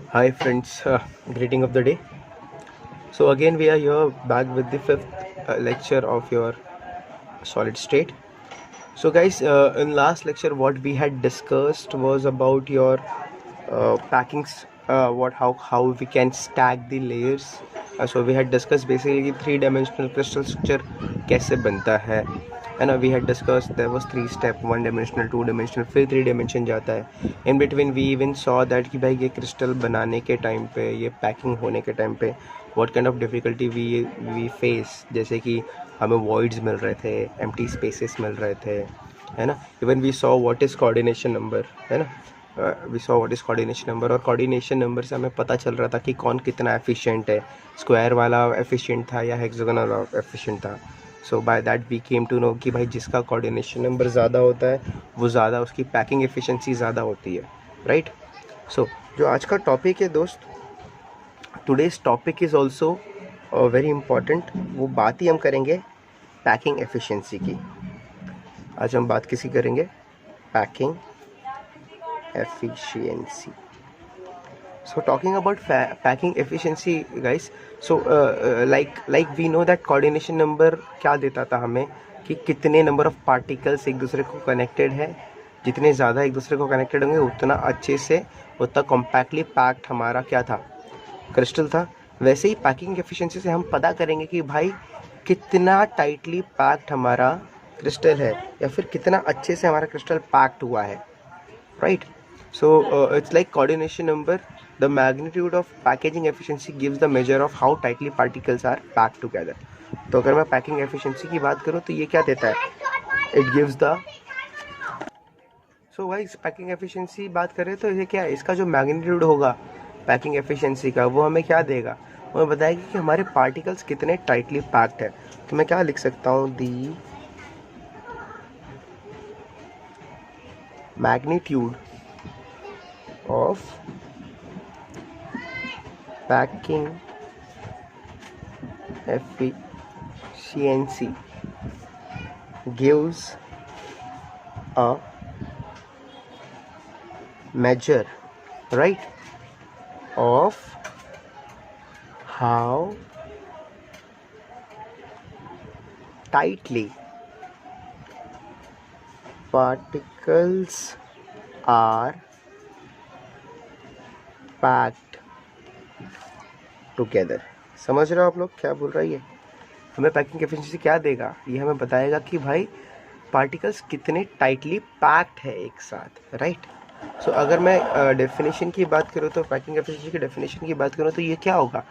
Hi friends, greeting of the day. So again we are here back with the fifth lecture of your solid state. So guys, in last lecture what we had discussed was about your packings, what how we can stack the layers. So we had discussed basically three-dimensional crystal structure कैसे बनता है ना. We had discuss there was three step, one dimensional, two dimensional, फिर three dimension जाता है. In between we even saw that कि भाई ये क्रिस्टल बनाने के टाइम पे, ये पैकिंग होने के टाइम पे what kind of difficulty we face. जैसे कि हमें वॉइड्स मिल रहे थे, एम्प्टी स्पेसेस मिल रहे थे, है ना. Even we saw what is coordination number, है ना. We saw what is coordination number, और कोऑर्डिनेशन नंबर से हमें पता चल रहा था कि कौन कितना एफिशिएंट है, स्क्वायर वाला एफिशिएंट था या हेक्सागोनल एफिशिएंट था. So by that we came to know कि भाई जिसका कोऑर्डिनेशन नंबर ज़्यादा होता है वो ज़्यादा उसकी पैकिंग एफिशिएंसी ज़्यादा होती है, राइट. सो जो आज का टॉपिक है दोस्त, today's topic is also very important. वो बात ही हम करेंगे पैकिंग एफिशिएंसी की. आज हम बात किसी करेंगे packing efficiency. So talking about packing efficiency guys, so like we know that coordination number क्या देता था हमें कि कितने नंबर ऑफ पार्टिकल्स एक दूसरे को कनेक्टेड है. जितने ज़्यादा एक दूसरे को कनेक्टेड होंगे उतना अच्छे से, उतना कॉम्पैक्टली पैक्ड हमारा क्या था, क्रिस्टल था. वैसे ही पैकिंग एफिशिएंसी से हम पता करेंगे कि भाई कितना टाइटली पैक्ड हमारा क्रिस्टल है या फिर कितना अच्छे से हमारा क्रिस्टल पैक्ड हुआ है, right. So it's like coordination number. The magnitude of packaging efficiency gives the measure of how tightly particles are packed together. तो अगर मैं पैकिंग एफिशिएंसी की बात करूँ तो ये क्या देता है, इट गिव्स द. सो भाई पैकिंग एफिशिएंसी बात करें तो ये क्या है, इसका जो मैग्नीट्यूड होगा पैकिंग एफिशिएंसी का वो हमें क्या देगा, वो हमें बताएगा कि हमारे पार्टिकल्स कितने टाइटली पैक्ड है. तो मैं क्या लिख सकता हूँ, दी magnitude of packing efficiency gives a measure, right, of how tightly particles are packed together. समझ रहे हो आप लोग क्या बोल रहा है ये. हमें पैकिंग एफिशिएंसी क्या देगा, ये हमें बताएगा कि भाई पार्टिकल्स कितने टाइटली पैक्ड है एक साथ, राइट. सो अगर मैं डेफिनेशन की बात करूँ तो पैकिंग एफिशिएंसी की डेफिनेशन की बात करूँ तो ये क्या होगा,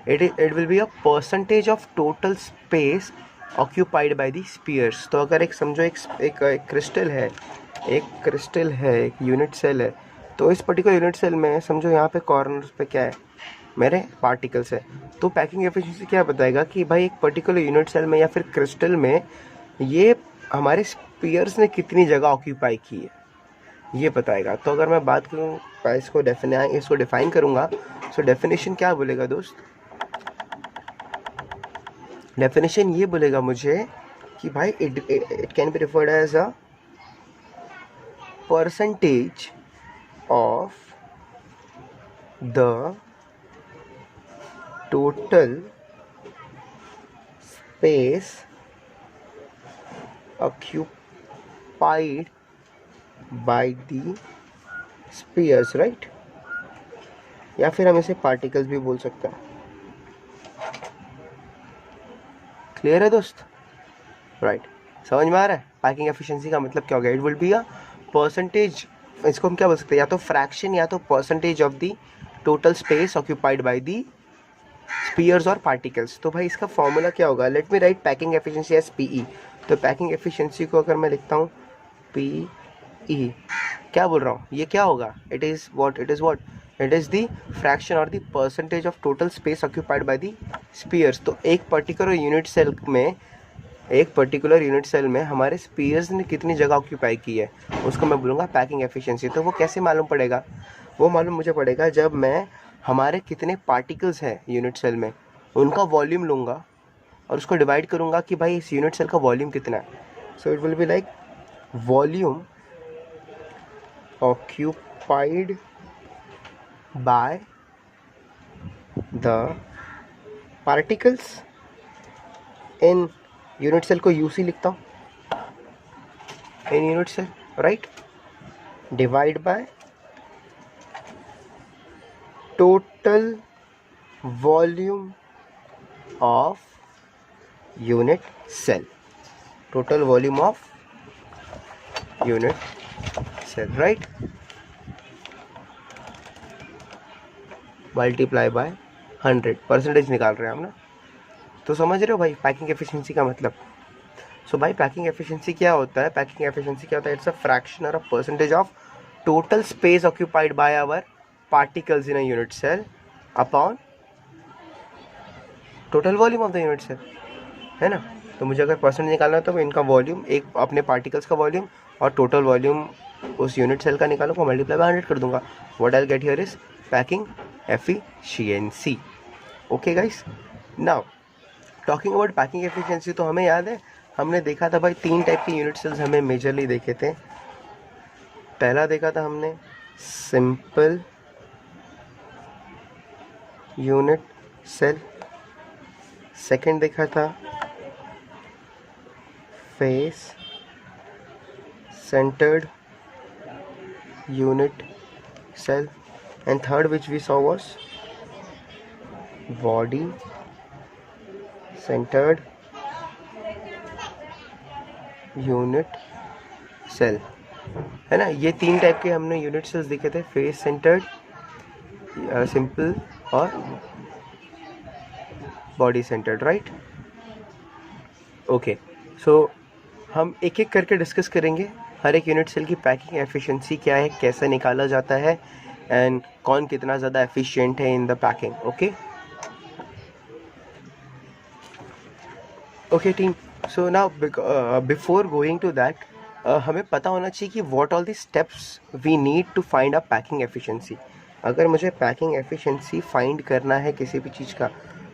it will be a percentage of total space occupied by the spheres. तो अगर एक समझो एक क्रिस्टल है, एक यूनिट सेल है, तो इस पर्टिकुलर यूनिट सेल में समझो यहाँ पे कॉर्नर्स पे क्या है, मेरे पार्टिकल्स है. तो पैकिंग एफिशिएंसी क्या बताएगा कि भाई एक पर्टिकुलर यूनिट सेल में या फिर क्रिस्टल में ये हमारे स्पीयर्स ने कितनी जगह ऑक्यूपाई की है, ये बताएगा. तो अगर मैं बात करूँ इसको डिफाइन करूँगा, सो डेफिनेशन क्या बोलेगा दोस्त, डेफिनेशन ये बोलेगा मुझे कि भाई it can be referred as a percentage of the total space occupied by the spheres, right. या फिर हम इसे पार्टिकल्स भी बोल सकते हैं. क्लियर है दोस्त, राइट. समझ में आ रहा है पैकिंग एफिशिएंसी का मतलब क्या होगा. It will be a percentage, इसको हम क्या बोल सकते हैं, या तो फ्रैक्शन या तो percentage of the total space occupied by the spheres और पार्टिकल्स. तो भाई इसका फॉर्मूला क्या होगा, let me write packing efficiency as PE. तो पैकिंग एफिशिएंसी को अगर मैं लिखता हूँ पीई, क्या बोल रहा हूँ, ये क्या होगा, it is what, it is the fraction और the percentage of total space occupied by the spheres. तो एक पर्टिकुलर यूनिट सेल में हमारे स्पीयर्स ने कितनी जगह ऑक्यूपाई की है, उसको मैं बोलूँगा पैकिंग एफिशिएंसी. तो वो कैसे मालूम पड़ेगा, वो मालूम मुझे पड़ेगा जब मैं हमारे कितने पार्टिकल्स हैं यूनिट सेल में, उनका वॉल्यूम लूँगा और उसको डिवाइड करूँगा कि भाई इस यूनिट सेल का वॉल्यूम कितना है. So it will be like volume occupied by the particles in unit cell को यूसी लिखता हूँ, in unit cell, right, divide by total volume of unit cell, total volume of unit cell, right, multiply by 100, percentage निकाल रहे हैं हम ना। तो समझ रहे हो भाई पैकिंग एफिशिएंसी का मतलब। सो भाई पैकिंग एफिशिएंसी क्या होता है, पैकिंग एफिशिएंसी क्या होता है, इट्स अ फ्रैक्शन और a percentage of total space occupied by our particles in a unit cell upon total volume of the unit cell, है ना। तो मुझे अगर परसेंटेज निकालना है तो इनका वॉल्यूम, एक अपने पार्टिकल्स का वॉल्यूम और टोटल वॉल्यूम उस यूनिट सेल का निकालूंगा, मल्टीप्लाई बाय 100 कर दूंगा। What I get here is packing efficiency. Okay guys, now talking about packing efficiency, तो हमें याद है हमने देखा था भाई 3 टाइप के यूनिट सेल्स हमें मेजरली देखे थे। पहला देखा था हमने सिंपल यूनिट सेल, सेकंड देखा था face centred unit cell, and third which we saw was body centered unit cell, है ना। ये 3 टाइप के हमने यूनिट सेल्स देखे थे, फेस सेंटर्ड, सिंपल और बॉडी सेंटर्ड, राइट। ओके, सो हम एक एक करके डिस्कस करेंगे हर एक यूनिट सेल की पैकिंग एफिशिएंसी क्या है, कैसे निकाला जाता है, एंड कौन कितना ज़्यादा एफिशिएंट है in the packing. Okay team, so now before going to that हमें पता होना चाहिए कि what all the steps we need to find a packing efficiency. अगर मुझे पैकिंग एफिशिएंसी फाइंड करना है किसी भी चीज़ का,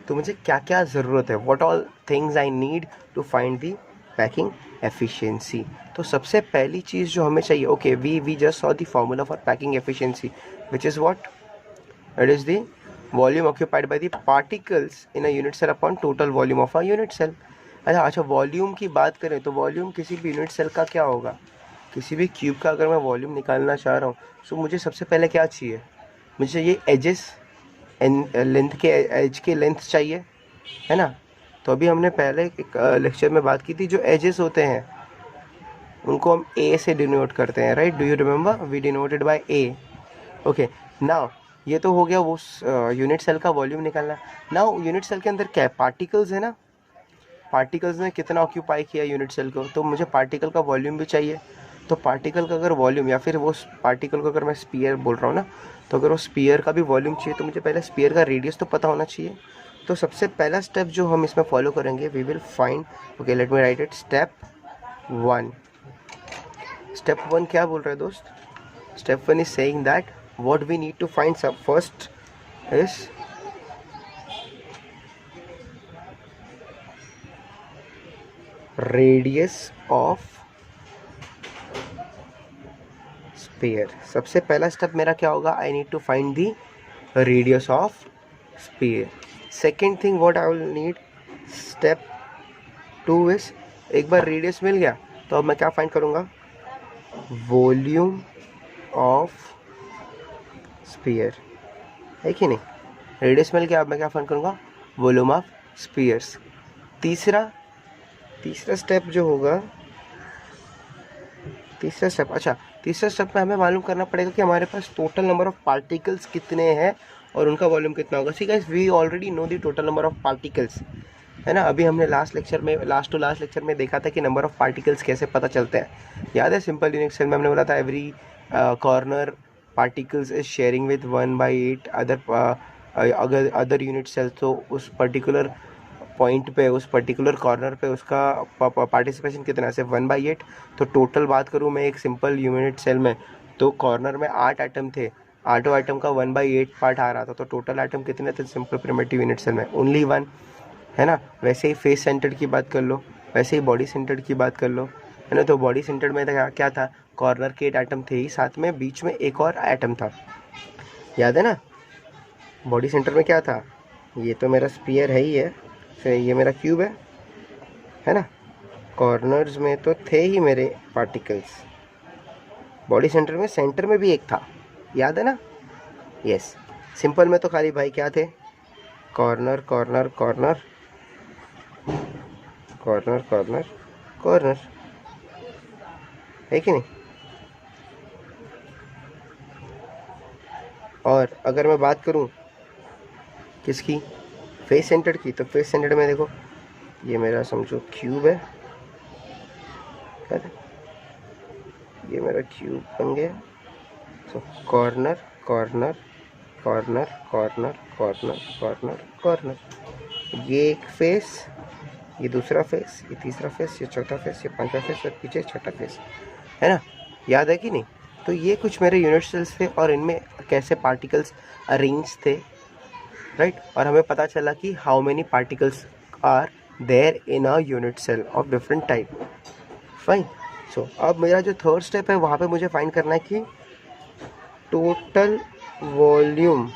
तो मुझे क्या क्या ज़रूरत है, what all things I need to find the packing efficiency. तो सबसे पहली चीज़ जो हमें चाहिए, okay we just saw the formula for packing efficiency which is what, it is the volume occupied by the particles in a unit cell upon total volume of a unit cell. अच्छा, volume की बात करें तो volume किसी भी unit cell का क्या होगा, किसी भी क्यूब का अगर मैं वॉल्यूम निकालना चाह रहा हूँ, सो मुझे सबसे पहले क्या चाहिए, मुझे ये एजेस लेंथ के एज के लेंथ चाहिए, है ना। तो अभी हमने पहले एक लेक्चर में बात की थी, जो एजेस होते हैं उनको हम ए से डिनोट करते हैं, right, do you remember, we denoted by a. Okay, now ये तो हो गया वो यूनिट सेल का वॉल्यूम निकालना। नाउ यूनिट सेल के अंदर क्या है, पार्टिकल्स है ना, पार्टिकल्स ने कितना ऑक्यूपाई किया यूनिट सेल को, तो मुझे पार्टिकल का वॉल्यूम भी चाहिए। तो पार्टिकल का अगर वॉल्यूम, या फिर वो पार्टिकल को अगर मैं स्पीयर बोल रहा हूँ ना, तो अगर वो स्पीयर का भी वॉल्यूम चाहिए तो मुझे पहले स्पीयर का रेडियस तो पता होना चाहिए। तो सबसे पहला स्टेप जो हम इसमें फॉलो करेंगे, we will find, okay let me write it, step 1। Step 1 क्या बोल रहा है दोस्त, step 1 is saying that what we need to find सब first is radius of sphere. सबसे पहला स्टेप मेरा क्या होगा, I need to find the radius of sphere. Second thing what I will need, step 2 is, एक बार radius मिल गया तो अब मैं क्या फाइंड करूँगा, वॉल्यूम ऑफ स्पीयर, है कि नहीं। रेडियस मिल गया, अब मैं क्या फाइंड करूँगा, वॉल्यूम ऑफ स्पीयर्स। तीसरा स्टेप जो होगा, तीसरा स्टेप में हमें मालूम करना पड़ेगा कि हमारे पास टोटल नंबर ऑफ पार्टिकल्स कितने हैं और उनका वॉल्यूम कितना होगा। See guys, we already know the total number of particles, है ना। अभी हमने लास्ट टू लास्ट लेक्चर में देखा था कि नंबर ऑफ पार्टिकल्स कैसे पता चलते हैं, याद है। सिंपल यूनिट सेल में हमने बोला था every corner particles is sharing with 1/8 अगर अदर यूनिट सेल, तो उस पर्टिकुलर पॉइंट पे, उस पर्टिकुलर कॉर्नर पे उसका पार्टिसिपेशन कितना है, सिर्फ 1/8। तो टोटल बात करूँ मैं एक सिंपल यूनिट सेल में, तो कॉर्नर में 8 आइटम थे, 8 आइटम का 1/8 पार्ट आ रहा था, तो टोटल आइटम कितने थे सिंपल प्रिमिटिव यूनिट सेल में, ओनली 1, है ना। वैसे ही फेस सेंटर्ड की बात कर लो, वैसे ही बॉडी सेंटर्ड की बात कर लो, है ना। तो बॉडी सेंटर्ड में क्या था, कॉर्नर के 8 आइटम थे ही, साथ में बीच में एक और आइटम था, याद है ना। बॉडी सेंटर में क्या था, ये तो मेरा स्पीयर है ही है, फिर ये मेरा क्यूब है ना। कॉर्नर्स में तो थे ही मेरे पार्टिकल्स, बॉडी सेंटर में भी एक था, याद है ना। यस, सिंपल में तो खाली भाई क्या थे, corner corner corner corner corner corner, है कि नहीं। और अगर मैं बात करूं किसकी, फेस सेंटर्ड की, तो फेस सेंटर्ड में देखो ये मेरा समझो क्यूब है, ये मेरा क्यूब बन गया। So corner corner corner corner corner corner corner, ये एक फेस, ये दूसरा फेस, ये तीसरा फेस, ये चौथा फेस, ये पांचवा फेस और पीछे छठा फेस, है ना। याद है कि नहीं। तो ये कुछ मेरे यूनिट सेल्स थे और इनमें कैसे पार्टिकल्स अरेंज थे, राइट। और हमें पता चला कि how many particles are there in a unit cell of different type. Fine. So अब मेरा जो थर्ड स्टेप है वहाँ पे मुझे फाइंड करना है कि टोटल वॉल्यूम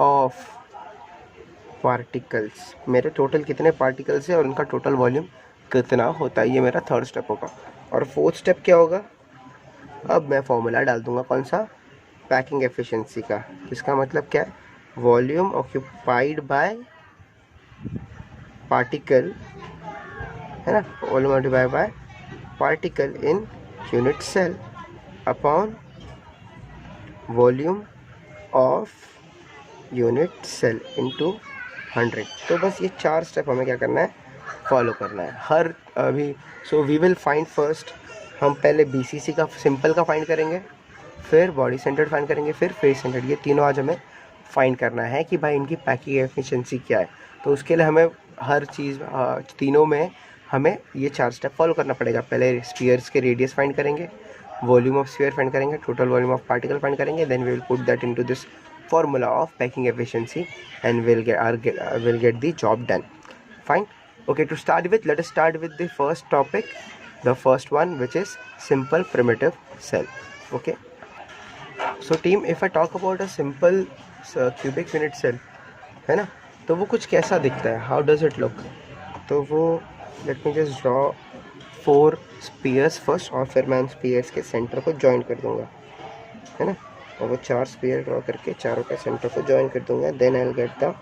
ऑफ पार्टिकल्स, मेरे टोटल कितने पार्टिकल्स है और उनका टोटल वॉल्यूम कितना होता है। ये मेरा थर्ड स्टेप होगा। और फोर्थ स्टेप क्या होगा, अब मैं फॉर्मूला डाल दूंगा, कौन सा, पैकिंग एफिशिएंसी का। इसका मतलब क्या है, वॉल्यूम ऑक्यूपाइड बाय पार्टिकल, है ना, volume occupied by particle in unit cell upon volume of unit cell into 100। तो बस ये 4 स्टेप हमें क्या करना है, फॉलो करना है हर अभी। So we will find first, हम पहले बीसीसी का सिंपल का फाइंड करेंगे, फिर बॉडी सेंटर्ड फाइंड करेंगे, फिर फेस सेंटर्ड। ये तीनों आज हमें फाइंड करना है कि भाई इनकी पैकिंग एफिशिएंसी क्या है। तो उसके लिए हमें हर चीज़ तीनों में हमें ये 4 स्टेप फॉलो करना पड़ेगा। पहले स्फीयर्स के रेडियस फाइंड करेंगे, वॉल्यूम ऑफ स्फीयर फाइंड करेंगे, total volume of particle find करेंगे, then we will put that into this formula of packing efficiency and we'll get the job done. Fine. Okay, to start with, let us start with the first topic, the first one, which is simple primitive cell. Okay, so team, if I talk about a simple cubic unit cell, है ना, तो वो कुछ कैसा दिखता है, how does it look। तो वो let me just draw 4 spheres first, और फिर मैं स्पीयर्स के सेंटर को ज्वाइन कर दूंगा, है ना। और वो 4 स्फीयर ड्रॉ करके चारों के सेंटर को ज्वाइन कर दूंगा, then I will get the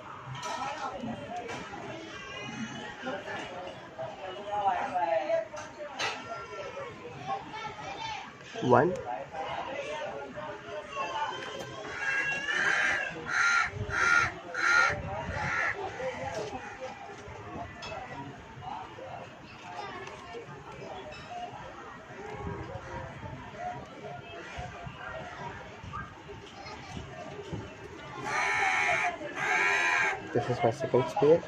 one, this is my second sphere,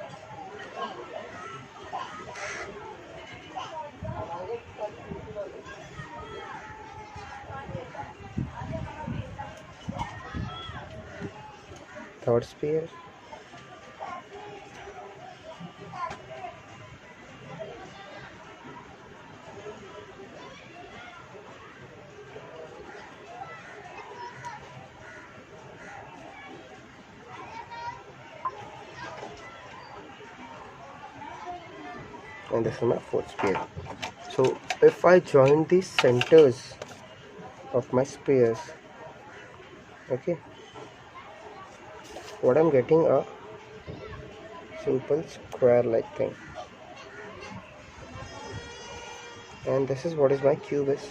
third sphere, and this is my fourth sphere. So if I join the centers of my spheres, okay, what I'm getting a simple square like thing, and this is what is my cube is।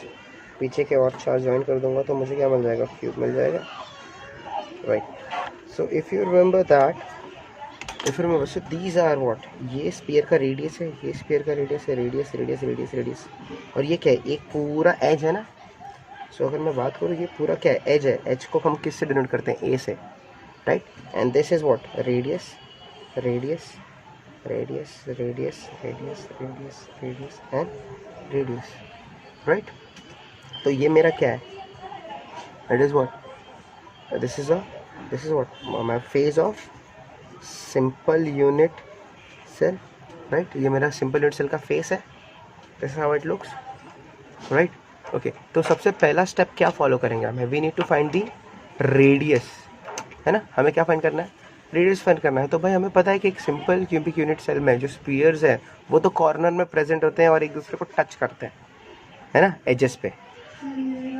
पीछे के और 4 join कर दूंगा तो मुझे क्या मिल जाएगा, क्यूब मिल जाएगा, right. So if you remember that, so these are what, ये स्पीयर का रेडियस है, ये स्पीयर का रेडियस है, रेडियस रेडियस रेडियस रेडियस, और ये क्या है, एक पूरा एज है ना। सो अगर मैं बात करूँ, ये पूरा क्या है, एज है। एज को हम किससे डिनोट करते हैं, ए से, right. And this is what, radius radius radius radius radius radius radius and radius, right. तो ये मेरा क्या है, it is what, this is what my face of simple unit cell, right. ये मेरा सिंपल यूनिट सेल का face है, this is how it looks, right. Okay, तो सबसे पहला स्टेप क्या फॉलो करेंगे हमें, we need to find the radius, है ना। हमें क्या फाइंड करना है, रेडियस फाइंड करना है। तो भाई हमें पता है कि एक सिंपल क्यूबिक यूनिट सेल में जो स्फीयर्स है वो तो कॉर्नर में प्रेजेंट होते हैं और एक दूसरे को टच करते हैं, है ना, एजेस पे,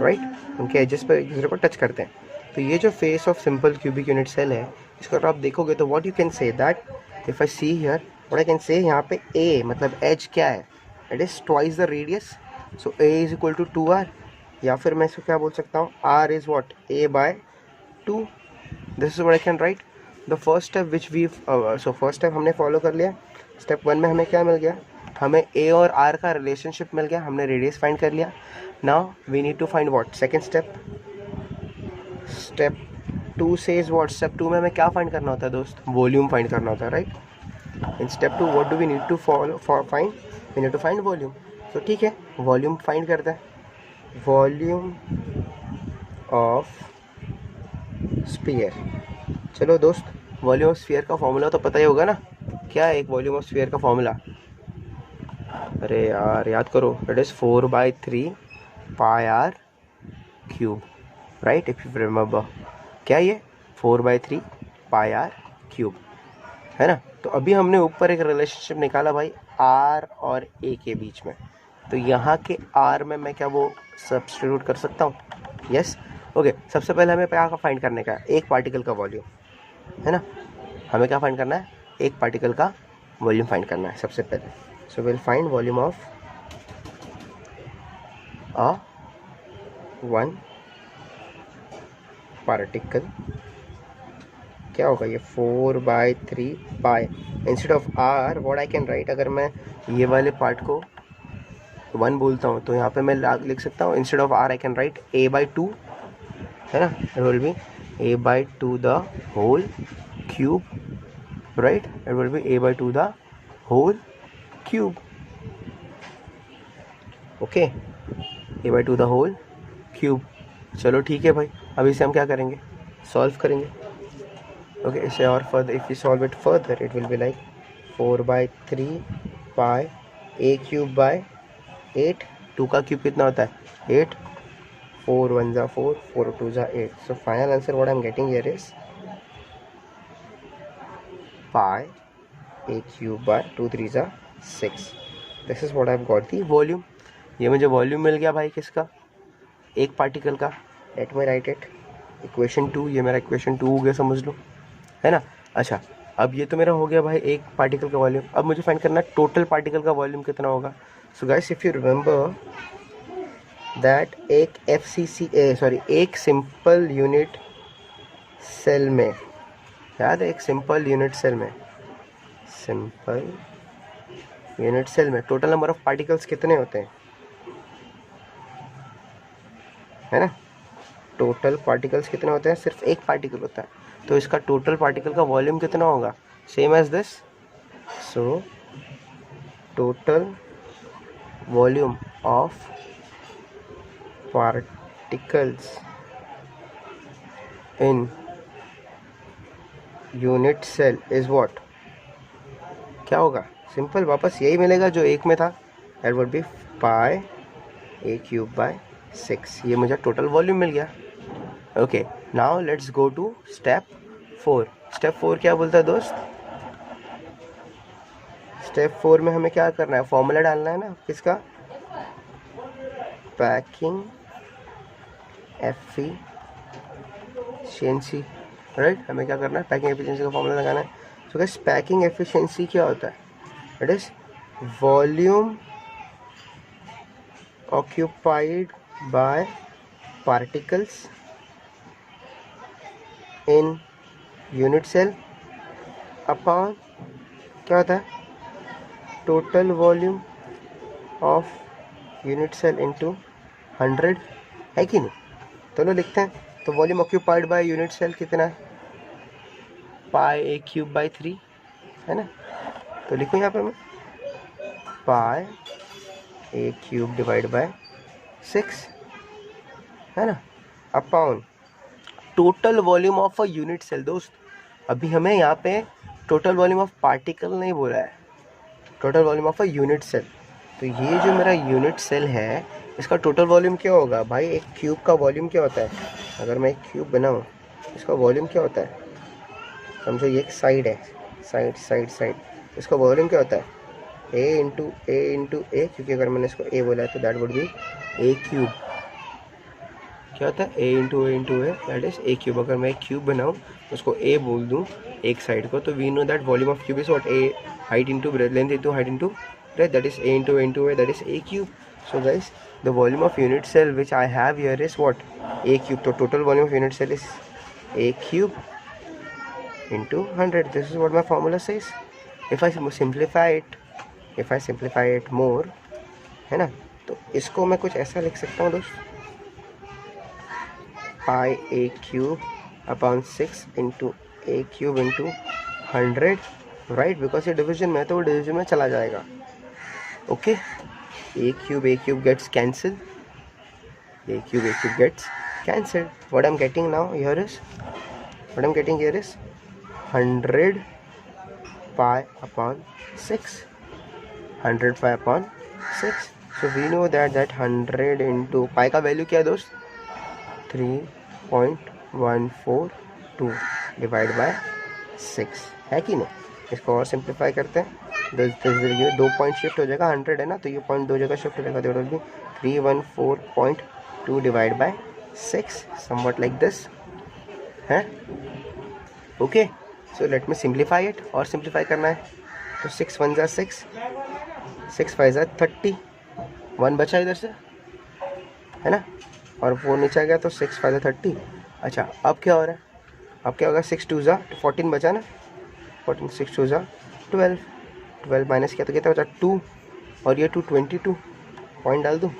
राइट, उनके एजेस पे एक दूसरे को टच करते हैं। तो ये जो face of simple cubic unit cell है, इसको अगर आप देखोगे तो what you can say that if I see here what I can say, यहाँ पे ए मतलब एज क्या है, it is twice the radius, so a is equal to 2r, या फिर मैं इसको क्या बोल सकता हूँ, r is what a by 2। This is what I can write. The first step which we so first step हमने फॉलो कर लिया। स्टेप 1 में हमें क्या मिल गया, हमें a और r का रिलेशनशिप मिल गया, हमने रेडियस फाइंड कर लिया। Now we need to find what second step. Step 2 says what, step 2 में हमें क्या फाइंड करना होता है दोस्त, वॉल्यूम फाइंड करना होता है, right. In step 2 what do we need to find, we need to find volume. तो ठीक है, वॉल्यूम फाइंड करते हैं। वॉल्यूम ऑफ स्फीयर, चलो दोस्त, वॉल्यूम ऑफ स्फीयर का फॉर्मूला तो पता ही होगा ना, क्या है एक वॉल्यूम ऑफ स्फीयर का फॉर्मूला, अरे यार याद करो, it is 4/3 pi r cube, right, if you remember, क्या ये 4/3 पाई r क्यूब, है ना। तो अभी हमने ऊपर एक रिलेशनशिप निकाला भाई r और a के बीच में, तो यहाँ के r में मैं क्या वो सब्स्टिट्यूट कर सकता हूँ, यस, ओके। सबसे पहले हमें क्या फाइंड करने का है, एक पार्टिकल का वॉल्यूम, है ना, हमें क्या फाइंड करना है, एक पार्टिकल का वॉल्यूम फाइंड करना है सबसे पहले। So will find volume of a one particle, क्या होगा ये 4/3 pi, instead of r what I can write, अगर मैं ये वाले पार्ट को 1 बोलता हूँ तो यहाँ पे मैं लिख सकता हूँ, instead of r I can write a/2, है ना, it will be a/2 the whole cube, right, it will be a/2 the whole cube, okay, a/2 the whole cube. चलो ठीक है भाई, अब इसे हम क्या करेंगे, सॉल्व करेंगे, ओके। इसे और further if you solve it further it will be like 4/3 pi a cube by 8, 2 का क्यूब कितना होता है 8, 4 1 जा 4, 4 2 जा 8, so final answer what I'm getting here is pi a cube by 2 3 जा 6, this is what I've got the volume। ये मुझे volume मिल गया भाई किसका, एक पार्टिकल का, late me write it equation 2, ये मेरा इक्वेशन 2 हो गया, समझ लो, है ना। अच्छा, अब ये तो मेरा हो गया भाई एक पार्टिकल का वॉल्यूम, अब मुझे फाइंड करना है टोटल पार्टिकल का वॉल्यूम कितना होगा। So guys if you remember that एक एक सिंपल यूनिट सेल में, याद है, एक सिंपल यूनिट सेल में टोटल नंबर ऑफ पार्टिकल्स कितने होते हैं, है ना, टोटल पार्टिकल्स कितने होते हैं, सिर्फ एक पार्टिकल होता है, तो इसका टोटल पार्टिकल का वॉल्यूम कितना होगा, same as this, so total volume of particles in unit cell is what, क्या होगा, सिंपल वापस यही मिलेगा जो एक में था, that would be pi a cube by 6, ये मुझे टोटल वॉल्यूम मिल गया, okay. Now let's go to step 4। Step 4 क्या बोलता है दोस्त, स्टेप 4 में हमें क्या करना है, फॉर्मूला डालना है ना किसका, पैकिंग एफिशिएंसी, राइट, हमें क्या करना है, पैकिंग एफिशिएंसी का फॉर्मूला लगाना है। सो गाइस पैकिंग एफिशिएंसी क्या होता है, it is volume occupied by particles in unit cell upon क्या होता है, total volume of unit cell into 100, है कि नहीं। चलो लिखते हैं, तो volume occupied by unit cell कितना है, पाई a क्यूब बाय 3, है ना, तो लिखो यहाँ पे मैं pi a cube divide by 6, है ना, upon total volume of a unit cell. दोस्त अभी हमें यहाँ पे टोटल वॉल्यूम ऑफ पार्टिकल नहीं बोला है, total volume of a unit cell. तो ये जो मेरा यूनिट सेल है इसका टोटल वॉल्यूम क्या होगा भाई, एक क्यूब का वॉल्यूम क्या होता है, अगर मैं एक क्यूब बनाऊँ इसका वॉल्यूम क्या होता है, समझो ये एक साइड है, साइड साइड साइड, इसका वॉल्यूम क्या होता है ए इंटू ए, क्योंकि अगर मैंने इसको ए बोला है तो that would be A cube. क्या होता है A into A that is A cube. अगर मैं एक क्यूब बनाऊँ उसको ए बोल दूँ एक साइड को, तो we know that volume of cube is what a height into length into height into breadth, that is A into A that is A cube. So guys the volume of unit cell which I have here is what A cube. तो total volume of unit cell is a cube into 100. This is what my formula says. If I simplify it more, है ना, तो इसको मैं कुछ ऐसा लिख सकता हूँ दोस्त, पाई a cube upon 6 into a cube into 100, right, because ये डिविजन में है तो वो डिविजन में चला जाएगा। Okay, a cube gets cancelled, a cube gets cancelled. What I'm getting here is 100 pi upon 6. 100 pi upon 6. So we know that 100 into pi का value क्या है दोस्त, 3.142 डिवाइड बाय 6 है कि नहीं। इसको और सिंप्लीफाई करते हैं, 2 पॉइंट शिफ्ट हो जाएगा, 100 है ना, तो ये पॉइंट 2 जगह शिफ्ट हो जाएगा, तो 314.2 divide by 6, somewhat like this है। Okay, so let me simplify it, और सिंप्लीफाई करना है तो 6 1 जा 6, 6 5 जा 30, 1 बचा इधर से है ना, और 4 नीचे आ गया तो 6 5 जा 30। अच्छा, अब क्या हो रहा है, अब क्या होगा, 6 2 जा 14 बचा ना, 14 6 2 जा 12, 12 माइनस किया तो कितना बचा 2, और ये 2 22, पॉइंट डाल दूँ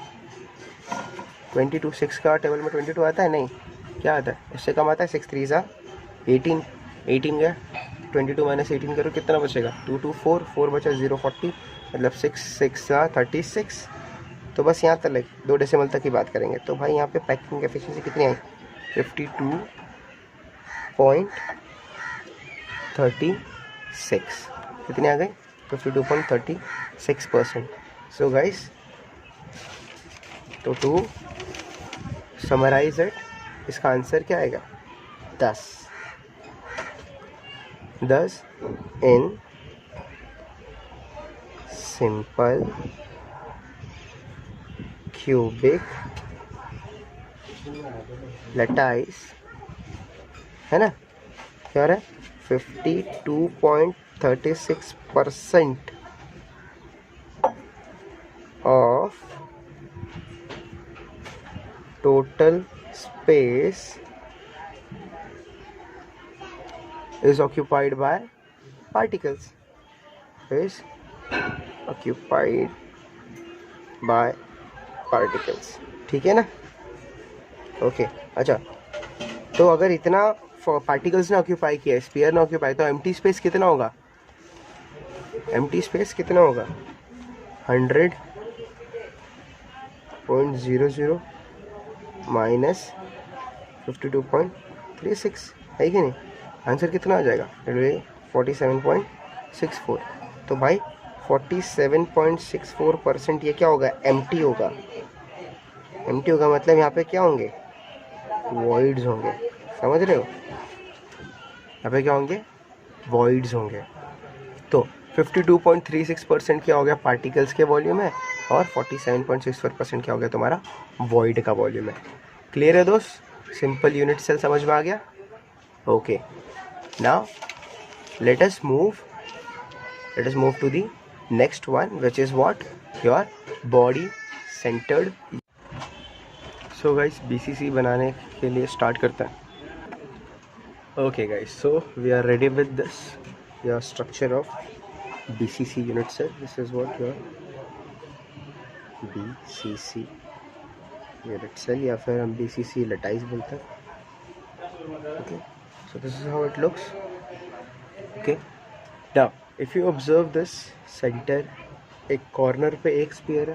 22, 6 का टेबल में 22 आता है, नहीं क्या आता है, इससे कम आता है, 6 3 जा 18, 18 गया, 22 माइनस 18 करो कितना बचेगा, 2 2 4, 4 बचा 0 40, मतलब 6 6 जा 36। तो बस यहाँ तक 2 डेसिमल तक की बात करेंगे। तो भाई यहाँ पे पैकिंग एफिशिएंसी कितनी आई, 52.36, कितनी आ गई, 52.36%। सो गाइस, तो टू समराइज इट, इसका आंसर क्या आएगा, 10 इन सिंपल क्यूबिक लैटिस, है ना, क्या हो रहा है, 52.36% of total space is occupied by particles, ठीक है ना। ओके, अच्छा, तो अगर इतना पार्टिकल्स ने ऑक्यूपाई किया, स्फीयर ने ऑक्यूपाई, तो एम्प्टी स्पेस कितना होगा, 100.00 माइनस 52.36 है कि नहीं, आंसर कितना आ जाएगा, 47.64। तो भाई 47.64% ये क्या होगा, एम्प्टी होगा। एम्प्टी होगा मतलब यहाँ पे क्या होंगे, वॉइड्स होंगे, समझ रहे हो, यहाँ पे क्या होंगे, वॉइड्स होंगे। तो 52.36% क्या हो गया, पार्टिकल्स के वॉल्यूम है, और 47.64% क्या हो गया, तुम्हारा वॉइड का वॉल्यूम है। क्लियर है दोस्त, सिंपल यूनिट सेल समझ में आ गया। Okay, now let us move to the next one, which is what, your body centered। so guys, BCC बनाने के लिए स्टार्ट करते हैं। okay guys, so we are ready with this, your structure of BCC unit cell। this is what your BCC unit cell, या फिर हम BCC lattice बोलते हैं। okay, so this is how it looks। okay, now if you observe this center, एक corner पे एक sphere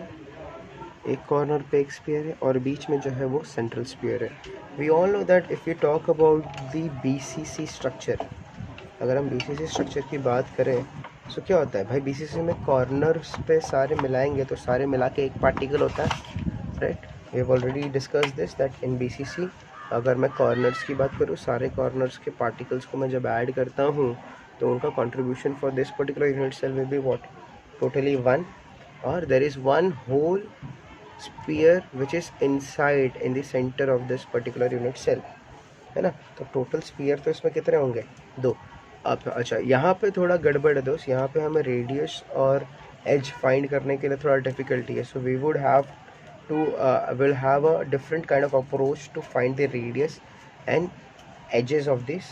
है, और बीच में जो है वो सेंट्रल स्फीयर है। We all know that if you talk about the BCC structure, अगर हम BCC स्ट्रक्चर की बात करें तो क्या होता है भाई, BCC में कॉर्नर्स पे सारे मिलाएंगे तो सारे मिला के एक पार्टिकल होता है, right. We have already discussed this that in BCC अगर मैं कॉर्नर्स की बात करूँ, सारे कॉर्नर्स के पार्टिकल्स को मैं जब ऐड करता हूँ तो उनका contribution for this particular unit cell will be what, totally 1, और there is one whole sphere which is inside in the centre of this particular unit cell, है ना। तो टोटल स्फीयर तो इसमें कितने होंगे, 2। अब अच्छा, यहाँ पे थोड़ा गड़बड़ है दोस्त, यहाँ पे हमें रेडियस और एज फाइंड करने के लिए थोड़ा डिफिकल्टी है. So we would have to will have a different kind of approach to find the radius and edges of this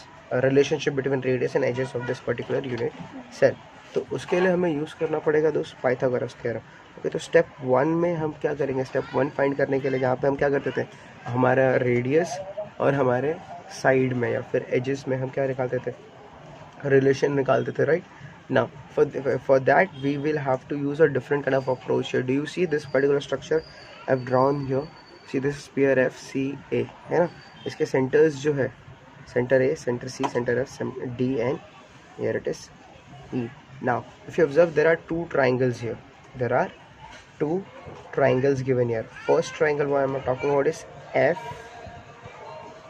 relationship between radius and edges of this particular unit cell. तो उसके लिए हमें use करना पड़ेगा दोस्त Pythagoras theorem. Okay, तो step 1 में हम क्या करेंगे, स्टेप 1 फाइंड करने के लिए जहाँ पे हम क्या करते थे, हमारा रेडियस और हमारे साइड में या फिर एजेस में हम क्या निकालते थे, रिलेशन निकालते थे, right. Now for that we will have to use a different kind of approach here. Do you see this particular structure I've drawn here? See this sphere FCA है ना, इसके सेंटर्स जो है, center A, center C, center F, D, and here it is E. Now if you observe, there are two triangles here. There are two triangles given here. First triangle what I am talking about is F,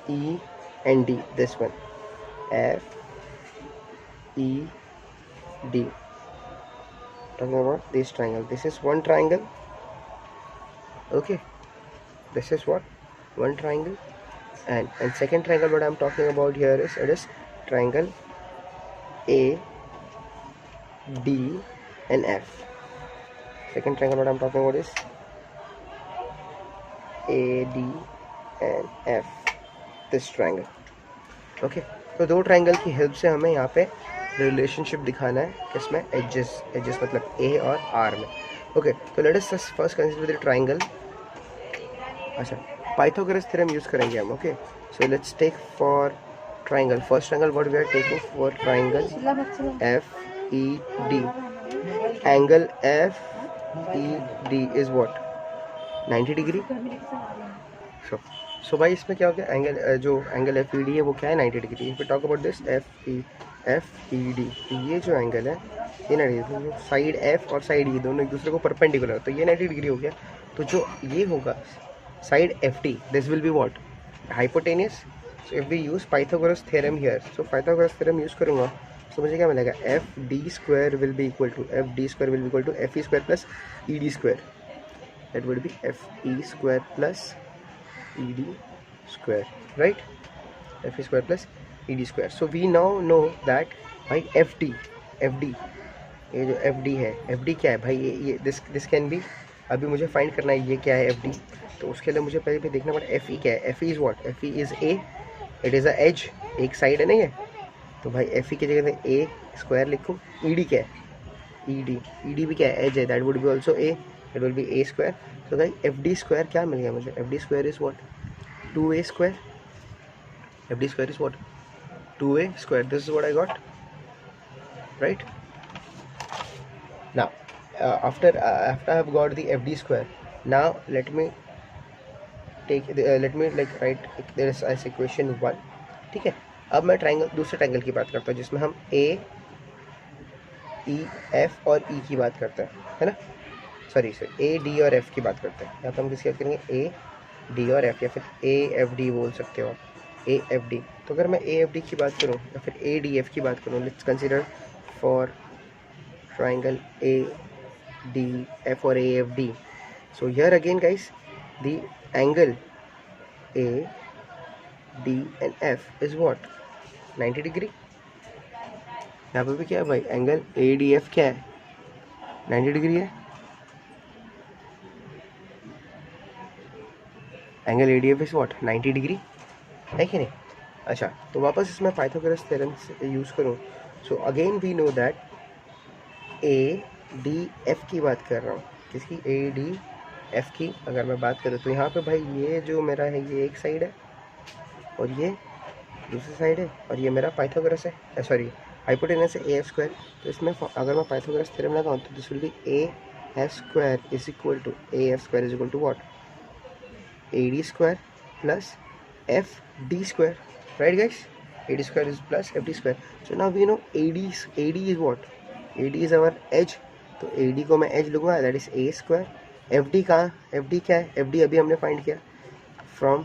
E, and D. This one, F, E, D. Talking about this triangle. This is one triangle. Okay, this is what, one triangle. And second triangle what I'm talking about here is, it is triangle A, D, and F. Second triangle what I'm talking about is A, D, and F. This triangle. Okay, तो दो triangle की help से हमें यहाँ पे relationship दिखाना है किसमें, एजेस, एजेस मतलब A और R में. ओके, तो let us first consider the triangle. अच्छा, पाइथागोरस थ्योरम यूज़ करेंगे हम. Okay, so let's take for triangle, first triangle what we are taking for triangle F E D. Angle F E D is what, 90 degree. So भाई इसमें क्या हो गया, angle जो angle F E D है वो क्या है, 90 degree. If we talk about this F E D, ये जो एंगल है ये 90 डिग्री, साइड एफ और साइड ई दोनों एक दूसरे को परपेंडिकुलर, तो ये 90 डिग्री हो गया. तो जो ये होगा side F D, this will be what, hypotenuse. So if we use Pythagoras theorem here, so Pythagoras theorem use करूँगा तो मुझे क्या मिलेगा, F D square will be equal to F E square plus E D square. That would be F E square plus E D square, right, F E square plus E D square. So we now know that भाई F D, ये जो F D है, F D क्या है भाई, ये this can be, अभी मुझे फाइंड करना है ये क्या है एफ डी. तो उसके लिए मुझे पहले भी देखना पड़ा एफ ई क्या है. F E is what, F E is a, it is a edge, एक साइड है ना ये. तो भाई एफ ई की जगह से ए स्क्वायर लिखूँ. ई डी क्या है, ई डी भी क्या है, एज है, that would B also a, it will be A square. तो भाई एफ डी स्क्वायर क्या मिल गया मुझे, F D square is what, 2a square. F D square is what, 2a square. This is what I got, right. Now after I have got the FD square, now let me take let me like write this as equation 1. ठीक है, अब मैं triangle, दूसरे triangle की बात करता हूँ जिसमें हम A, E, F और E की बात करते हैं, है ना. सॉरी A, D और F की बात करते हैं. यहाँ पर हम किसकी बात करेंगे, A, D और F, या फिर A, F, D बोल सकते हो आप, A, F, D. तो अगर मैं A, F, D की बात करूँ या फिर A, D, F की बात करूँ, let's consider for triangle A, D, F or AFD. So here again guys, the angle A, D and F is what, 90 degree. यहाँ पे भी क्या है भाई, एंगल ADF क्या है, 90 डिग्री है. Angle ADF is what, 90 degree, है कि नहीं. अच्छा, तो वापस इसमें पाइथागोरस थ्योरम यूज़ करूँ. So again we know that A D F की बात कर रहा हूँ, किसकी, ए डी एफ की अगर मैं बात करूँ तो यहाँ पे भाई ये जो मेरा है ये एक साइड है और ये दूसरी साइड है, और ये मेरा पाइथागोरस है, सॉरी हाइपोटेनस है, ए एफ स्क्वायर. तो इसमें अगर मैं पाइथागोरस थ्योरम लगाऊँ तो this will be A F square is equal to, A F square is equal to what, A D square plus F D square, right guys. A D square is plus F D square. So now we know A D is what, A D is our edge. तो A D को मैं edge लूँगा, that is A square. F D कहाँ, F D क्या है, F D अभी हमने find किया फ्रॉम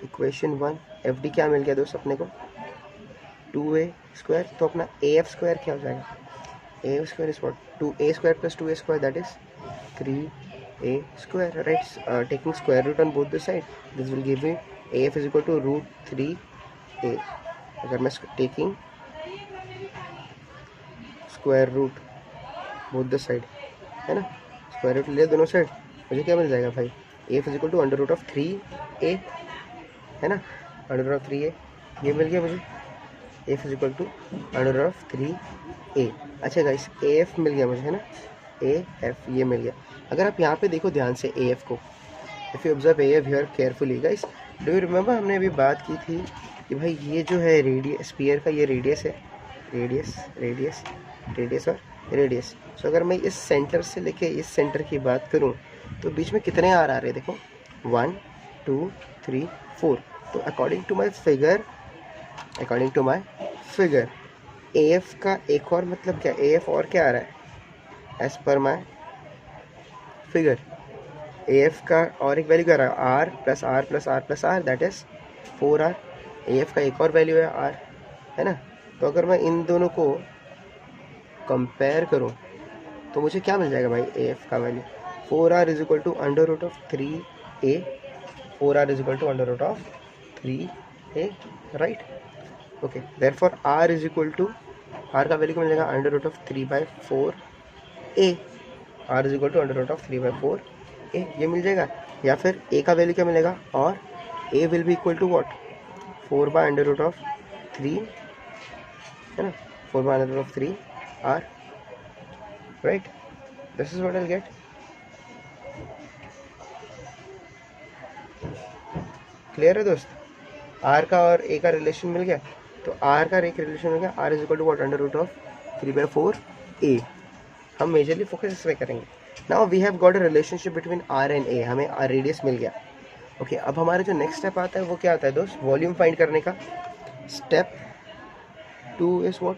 इक्वेशन 1 एफ डी क्या मिल गया दोस्त अपने को 2a², तो अपना af² क्या हो जाएगा af² is what 2a² + 2a² that is 3a², right. Taking square root on both the side this will give me af is equal to √3a. अगर मैं taking square root both the side है ना, square root ले दोनों side, मुझे क्या मिल जाएगा भाई af is equal to √3a है ना, √3a ये मिल गया मुझे. f is equal to √3a. अच्छा गाइस af मिल गया मुझे है ना, af ये मिल गया. अगर आप यहाँ पे देखो ध्यान से af को, if you observe af here carefully guys, do you remember हमने अभी बात की थी कि भाई ये जो है रेडियस स्फीयर का ये रेडियस है, रेडियस रेडियस रेडियस और रेडियस. सो अगर मैं इस सेंटर से लेके इस सेंटर की बात करूं तो बीच में कितने आर आ रहे हैं देखो 1 2 3 4. तो according to my figure AF का एक और मतलब क्या AF और क्या आ रहा है एज पर माई फिगर AF का और एक वैल्यू क्या रहा है R+R+R+R that is 4R. AF का एक और वैल्यू है R है ना. तो अगर मैं इन दोनों को कंपेयर करूं तो मुझे क्या मिल जाएगा भाई AF का value 4R is equal to √3a. 4R is equal to √3a right. Okay therefore R is equal to R का वैल्यू क्या मिल जाएगा √3/4a. R is equal to √3/4a ये मिल जाएगा. या फिर A का वैल्यू क्या मिलेगा और A will be equal to what 4/√3 है ना, 4/√3R राइट. This is what I get. Clear है दोस्त. R का और A का रिलेशन मिल गया, तो R का एक रिलेशन मिल गया R is equal to what √3/4a. हम मेजरली फोकस इस पे करेंगे. Now we have got a relationship between R and A, हमें रेडियस मिल गया. ओके अब हमारा जो नेक्स्ट स्टेप आता है वो क्या आता है दोस्त, वॉल्यूम फाइंड करने का. Step 2 is what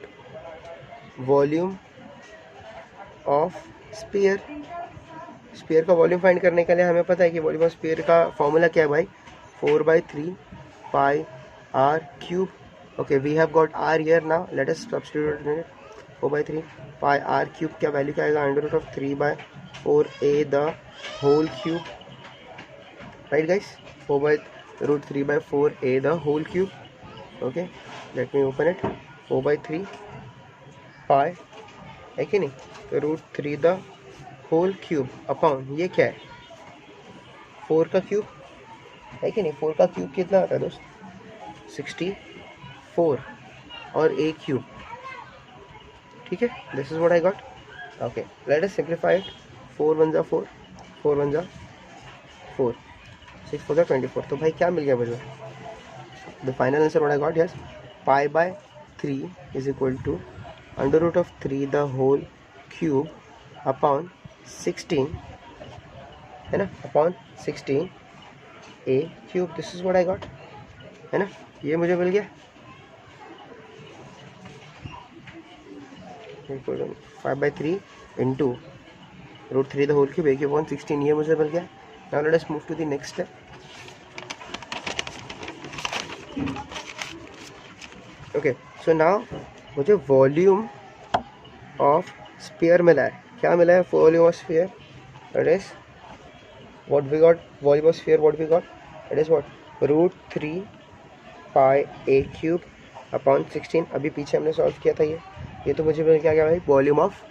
volume of sphere. Sphere का वॉल्यूम फाइंड करने के लिए हमें पता है कि वॉल्यूम ऑफ स्फीयर का फॉर्मूला क्या है भाई 4/3 pi r³. Okay we have got r here. Now let us substitute in it 4/3 pi r³ क्या वैल्यू क्या आएगा √3/4a the whole cube right guys 4/√3/4a the whole cube. Okay let me open it 4/3 pi है कि नहीं, तो √3 the whole cube upon ये क्या है 4 का क्यूब है कि नहीं. 4 का क्यूब कितना आता है दोस्त 64 और a क्यूब. ठीक है this is what I got. Okay let us simplify it 4 1 जा 4 4 1 जा 4 6 4 जा 24. तो भाई क्या मिल गया मुझे the final answer what I got yes pi/3 is equal to √3 the whole cube upon 16 है ना, upon 16 a cube. This is what I got है ना, ये मुझे मिल गया 5/3 into √3 the whole cube a cube upon 16 ये मुझे मिल गया. Now let us move to the next step. Okay so now मुझे वॉल्यूम ऑफ स्फीयर मिला है. क्या मिला है volume of sphere that is what we got volume of sphere what we got that is what √3 pi a³ upon 16. अभी पीछे हमने solve किया था ये तो मुझे मिल गया भाई volume of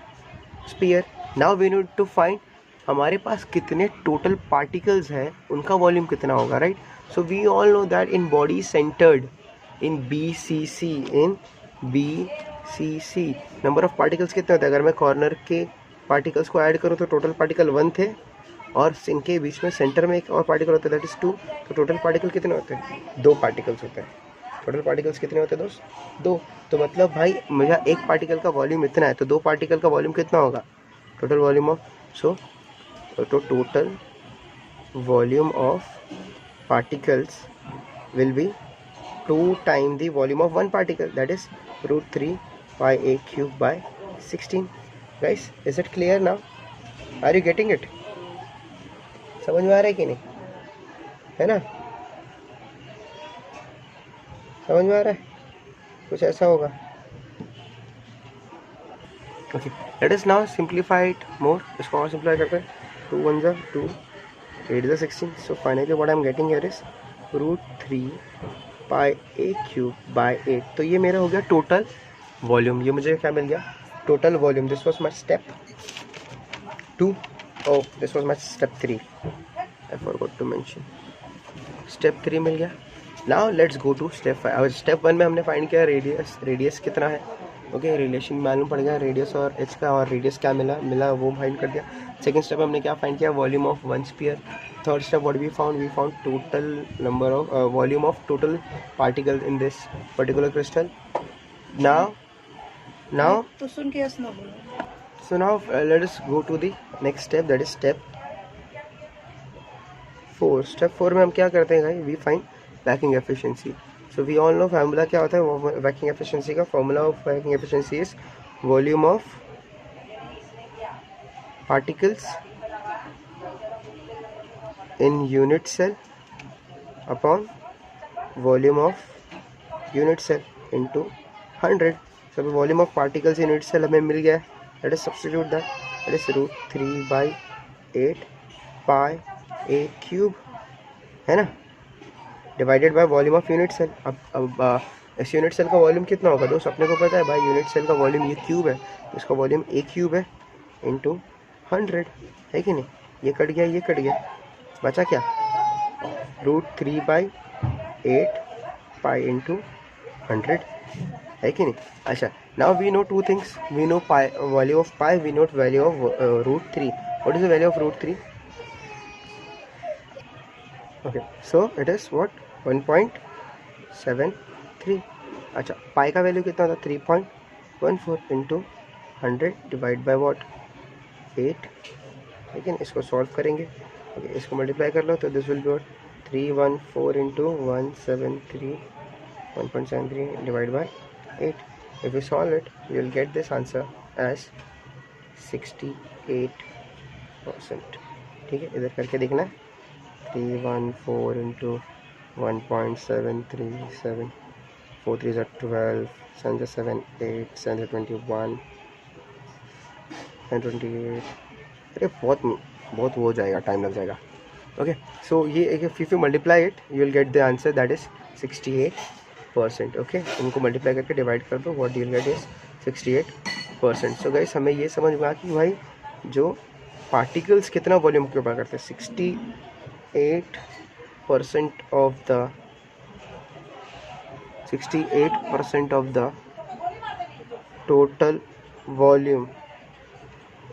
sphere. Now we need to find हमारे पास कितने टोटल पार्टिकल्स हैं उनका वॉल्यूम कितना होगा right. So we all know that in body centred in BCC number of particles कितने होते हैं. अगर मैं कॉर्नर के पार्टिकल्स को ऐड करूँ तो टोटल पार्टिकल 1 थे और इनके बीच में सेंटर में एक और पार्टिकल होता है दैट इज 2. तो टोटल पार्टिकल कितने होते हैं 2 पार्टिकल्स होते हैं. टोटल पार्टिकल्स कितने होते हैं दोस्त 2. तो मतलब भाई मेरा एक पार्टिकल का वॉल्यूम इतना है तो 2 पार्टिकल का वॉल्यूम कितना होगा टोटल वॉल्यूम ऑफ. सो तो total volume of particles will be 2 times the volume of one particle that is √3 pi a³ by 16. guys is it clear now, are you getting it. समझ में आ रहा है कि नहीं है ना. समझ में आ रहा है? कुछ ऐसा होगा. Okay, let us now simplify it मोर. इसको और सिंप्लीफाई करते हैं. 2 1 जा 2, 8 जा 16. So finally what I am getting here is √3 pi a cube by 8. तो ये मेरा हो गया टोटल वॉल्यूम. ये मुझे क्या मिल गया? Total volume. This was my step 2. oh this was my step 3. I forgot to mention. Step 3 मिल गया. Now let's go to step 5. अब स्टेप 1 में हमने फाइंड किया रेडियस कितना है. ओके, रिलेशन मालूम पड़ गया रेडियस और एच का, और रेडियस क्या मिला वो फाइंड कर दिया. सेकंड स्टेप हमने क्या फाइंड किया? Volume of one sphere. Third step what we found total number of volume of total particle in this particular crystal. Now तो सुन के हंसना बोलो. so now let us go to the next step, that is step 4. Step 4 में हम क्या करते हैं भाई? We find packing efficiency. So we all know formula क्या होता है पैकिंग एफिशिएंसी का. Formula of packing efficiency is volume of particles in unit cell upon volume of unit cell into 100. So volume of particles in unit cell हमें मिल गया. Let us substitute that. that is √3 by 8 pi a cube, है ना, divided by volume of unit cell. अब इस unit cell का volume कितना होगा दोस्त? अपने को पता है भाई, यूनिट सेल का वॉल्यूम ये क्यूब है, इसका वॉल्यूम a क्यूब है इंटू 100, है कि नहीं? ये कट गया, ये कट गया, बचा क्या? √3 by 8 pi इंटू 100, है कि नहीं? अच्छा, now we know two things. We know pi, value of pi. We note value of √3. What is the value of √3? Okay, so it is what? 1.73. अच्छा, पाई का वैल्यू कितना था? 3.14 इंटू 100 डिवाइड बाय व्हाट? 8. लेकिन इसको सॉल्व करेंगे. Okay, इसको multiply कर लो तो this will be what? 314 into 173 divide by 8. If you solve it, you will get this answer as 68%. ठीक है, इधर करके देखना है. 314 इंटू 1.737, 4 3 12, 7 7 8, 7 21 and 28. अरे बहुत वो हो जाएगा, टाइम लग जाएगा. ओके, सो ये if you multiply it you will get the answer that is 68%. Okay, इनको मल्टीप्लाई करके डिवाइड कर दो. What you will get is 68%. So guys, हमें ये समझ में आ कि भाई जो पार्टिकल्स कितना वॉल्यूम के ऊपर करते हैं. 68% of the total volume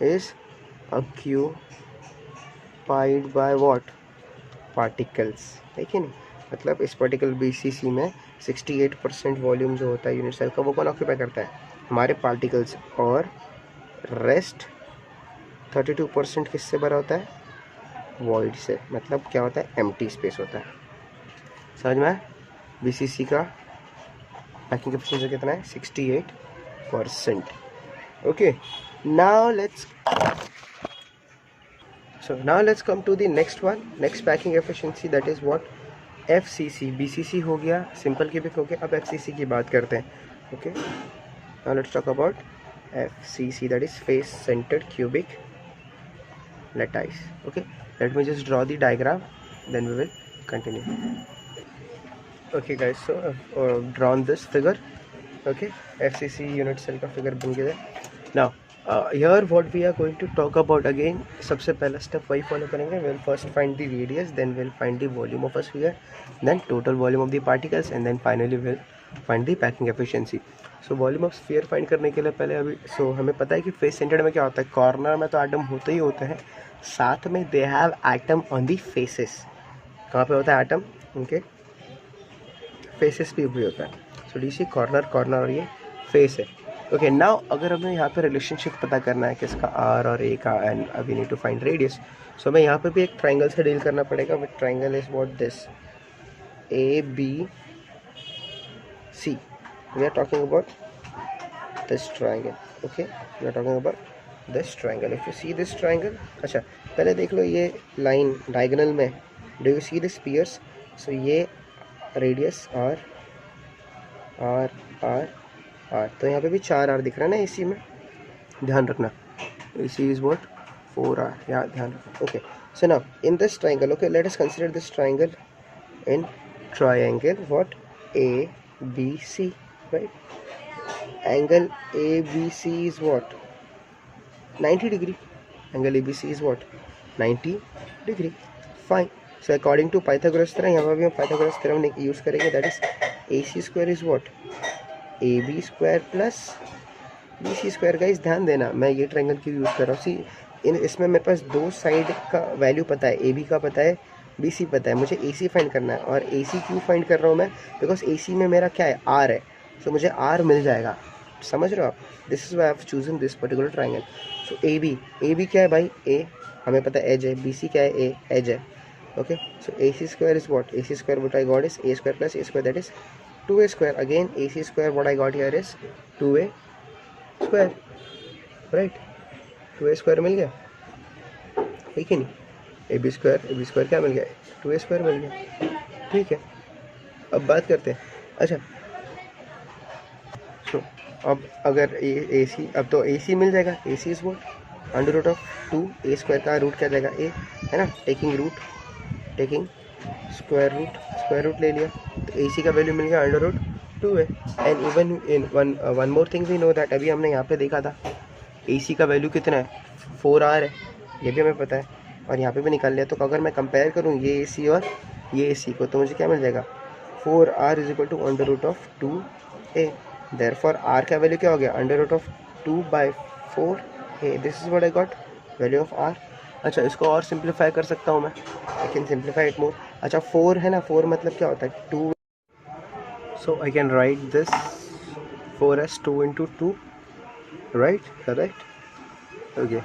is occupied by what? Particles, है कि नहीं? मतलब इस पर्टिकुलर BCC में 68% वॉल्यूम जो होता है यूनिट सेल का, वो कौन ऑक्यूपाई करता है? हमारे पार्टिकल्स. और रेस्ट 32% किससे भरा होता है? वॉइड से. मतलब क्या होता है? एम्प्टी स्पेस होता है. समझ में? BCC का पैकिंग एफिशिएंसी कितना है? 68%. Okay, now let's come to the next one, next packing efficiency, that is what? FCC. BCC हो गया, सिंपल क्यूबिक हो गया. अब FCC की बात करते हैं. Okay, now let's talk about FCC, that is face centered cubic lattice. Okay, let me just draw the diagram, then we will continue. Okay guys, so I've drawn this figure. Okay, FCC unit cell का figure बन गया है. Now here what we are going to talk about again, सबसे पहला step वही follow करेंगे. We'll first find the radius, then we'll find the volume of a sphere, then total volume of the particles, and then finally we'll find the packing efficiency. So volume of sphere find करने के लिए पहले अभी हमें पता है कि face centered में क्या होता है. कॉर्नर में तो एटम होते ही होते हैं, साथ में they have atom on the faces. कहाँ पे होता है एटम? उनके फेसेस पे भी होता है. सो डी सी कॉर्नर और ये फेस है. ओके, नाउ अगर हमें यहाँ पे रिलेशनशिप पता करना है किसका? आर और ए का, and we need to find radius. So हमें यहाँ पे भी एक ट्राइंगल से डील करना पड़ेगा. But triangle is what? This ABC. We are talking about this triangle. Okay, we are talking about this triangle. If you see this triangle, अच्छा पहले देख लो ये लाइन डायगोनल में. Do you see this spheres? So ये radius और are are are, तो यहाँ पे भी 4 आर दिख रहा है ना AC में, ध्यान रखना। AC is what 4R, yeah, ध्यान रखना। Okay, so now in this triangle, okay, let us consider this triangle in triangle what ABC, right? Angle ABC is what 90 degree. Angle ABC is what 90 degree. Fine. So according to Pythagoras theorem, यहाँ पर भी हम Pythagoras theorem use करेंगे, that is AC square is what AB square plus BC square। Guys ध्यान देना, मैं ये triangle क्यों यूज़ कर रहा हूँ। सी इसमें मेरे पास दो साइड का वैल्यू पता है, AB का पता है, BC पता है, मुझे AC फाइंड करना है। और AC क्यों फाइंड कर रहा हूँ मैं, बिकॉज AC में मेरा क्या है R है, सो मुझे R मिल जाएगा, समझ रहे हो आप। This is why I have chosen this particular triangle. So AB क्या है भाई A, हमें पता है एज है, BC क्या है A, एज है। Okay, so AC square is what, AC square what I got is A square plus A square, that is 2A square. Again AC square what I got here is 2A square, right. 2A square मिल गया, ठीक है नहीं। AB square क्या मिल गया, 2A square मिल गया, ठीक है। अब बात करते हैं, अच्छा सो अब अगर AC, अब तो AC मिल जाएगा। AC is what under root of 2A square का रूट क्या जाएगा A, है ना, टेकिंग स्क्वायर रूट ले लिया, तो AC का वैल्यू मिल गया under root 2A। And even in one more thing we know that, अभी हमने यहाँ पे देखा था AC का वैल्यू कितना है 4R है, ये भी हमें पता है, और यहाँ पे भी निकाल लिया। तो अगर मैं कंपेयर करूँ ये AC और ये AC को, तो मुझे क्या मिल जाएगा 4R is equal to under root of 2A। Therefore R का वैल्यू क्या हो गया under root of 2/4A। This is what I got value of R। अच्छा, इसको और सिंप्लीफाई कर सकता हूँ मैं, I can simplify it more. अच्छा 4 है ना, 4 मतलब क्या होता है 2, so I can write this 4 as 2 into 2, right, correct, okay।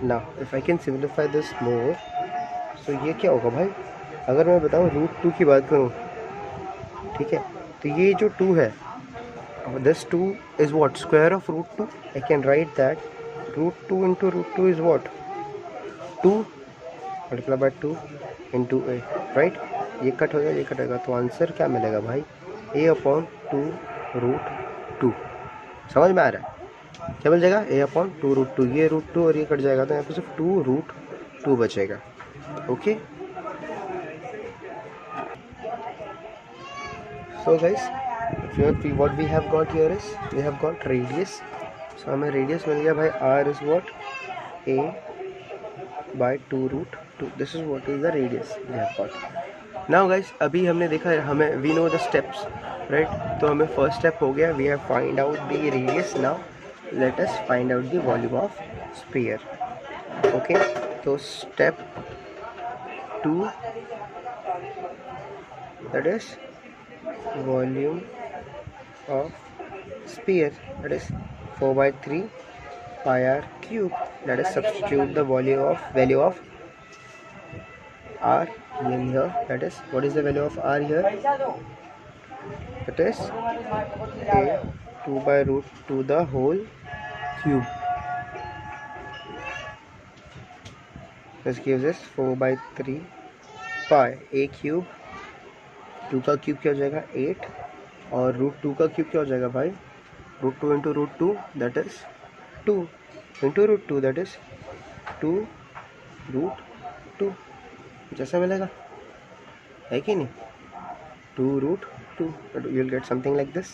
now if I can simplify this more, so ये क्या होगा भाई, अगर मैं बताऊँ √2 की बात करूँ, ठीक है, तो ये जो 2 है, this 2 is what square of √2, I can write that √2 into √2 is what 2 multiplied by 2 into A, right। ये कट होगा, ये कटेगा, तो आंसर क्या मिलेगा भाई A/2√2। समझ में आ रहा है, क्या मिल जाएगा A/2√2। ये √2 और ये कट जाएगा, तो यहाँ पे सिर्फ 2√2 बचेगा, okay. So guys what we have got here is we have got radius, so हमें रेडियस मिल गया भाई R is what A/2√2। this is what is the radius we have got। Now guys अभी हमने देखा है, हमें we know the steps, right. तो हमें फर्स्ट स्टेप हो गया, we have find out the radius. Now let us find out the volume of sphere, okay. तो step 2 that is volume of sphere, that is 4/3 pi r cube, that is substitute the value of r in here, that is what is the value of r here, that is a 2/√2 the whole cube, this gives us 4/3 pi a cube, 2 का cube क्या हो जाएगा 8, और √2 का cube क्या हो जाएगा भाई √2 into √2 that is 2 into √2 that is 2√2, जैसा मिलेगा है कि नहीं 2√2, you will get something like this।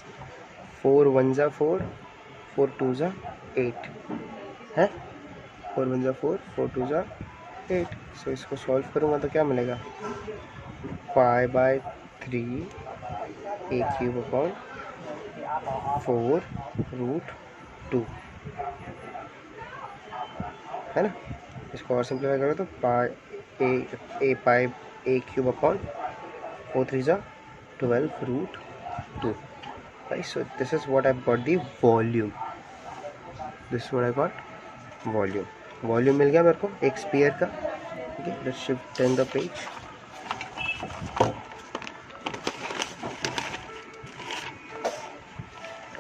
4 1s are 4, 4 2s are 8 है, 4 1s are 4, 4 2s are 8। सो इसको सॉल्व करूँगा तो क्या मिलेगा pi/3 a cube upon 4√2, है ना। इसको और सिंप्लीफाई करो तो pi a cube upon 4 3s are 12√2, right। so this is what I've got the volume, this is what I got volume मिल गया मेरे को एक स्फीयर का, okay. Let's shift in the page,